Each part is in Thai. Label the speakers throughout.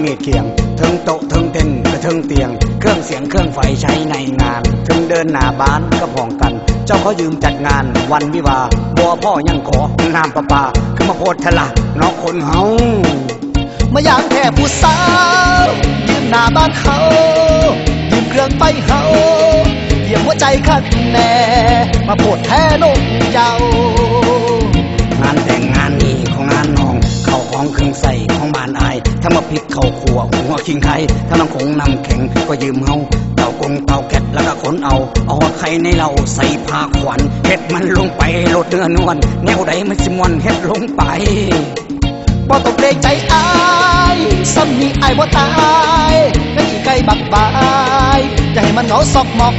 Speaker 1: มีดเขียงถึงโต๊ะถึงเต็นท์ก็ถึงเตียงเครื่องเสียงเครื่องไฟใช้ในงานถึงเดินหน้าบ้านก็พ้องกันเจ้าเขายืมจัดงานวันวิวาบัวพ่อยังขอน้ำประปาคือมาโพดทะละน้องคนเฮา
Speaker 2: มาอย่างแค่ผู้สาวยืมหน้าบ้านเขายืมเครื่องไฟเขาเยี่ยมหัวใจคัดแน่มาโพดแท้นกเจ้าง
Speaker 1: านแต่งงานนี้ของงานน้องเข้าของเครื่องใส่ของบ้านอายถ้ามาพริกเข้าครัวหัวคิงไข่ถ้าน้ำคงน้ำแข็งก็ยืมเฮาเต่ากงเต่าแกะแล้วก็ขนเอาไข่ในเราใส่ผ้าขวัญเฮ็ดมันลงไปโลดเนื้อนวลแนวใดมันสิมวนเฮ็ดลงไป
Speaker 2: บ่ต้องเกรงใจอายซ้ำนี้อายบ่ตายไม่ขี้ไก่บักบายอย่าให้มันเหงาซอกหมอก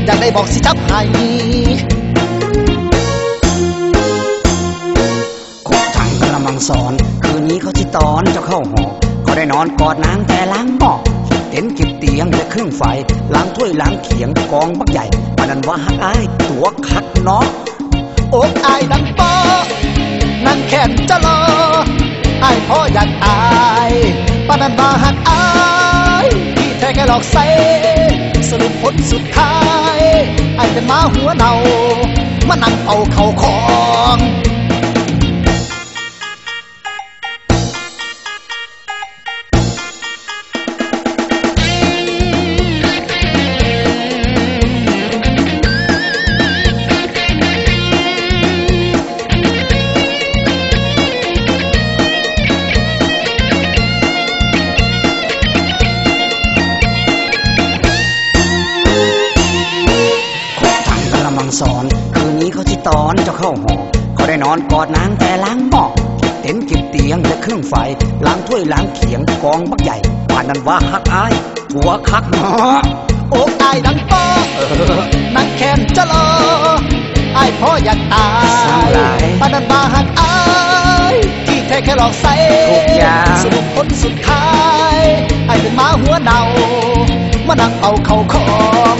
Speaker 2: อยากได้บอกสิจับให้
Speaker 1: คุกถังกระมังสอนคืนนี้เขาสิตอนเจ้าเข้าหอเขาได้นอนกอดนางแต่ล้างหม้อเต็นเก็บเตียงและเครื่องไฟล้างถ้วยล้างเขียงกองบักใหญ่ปานนั้นว่าฮักอายตัวคักเนาะ
Speaker 2: อกอายดังปอนั่งแขนจะรออายพ่ออยากตายปานนั้นว่าฮักอายที่แท้แค่หลอกใส่สรุปผลสุดท้ายอายเป็นหมาหัวเน่ามานั่งเอาเข่าของ
Speaker 1: สอนคืนนี้เขาสิตอนเจ้าเข้าหอเขาได้นอนกอดนางแต่ล้างหม้อเต็นเก็บเตียงและเครื่องไฟล้างถ้วยล้างเขียงกองบักใหญ่ป่านนั้นว่าฮักอายหัวคักเนาะ
Speaker 2: อกอายดังปอนั่งแขนจะรออายพ่ออยากตายปานนั้นว่าฮักอายที่แท้แค่หลอกใส่สรุปผลสุดท้ายอายเป็นหมาหัวเน่ามานั่งเอาเข่าของ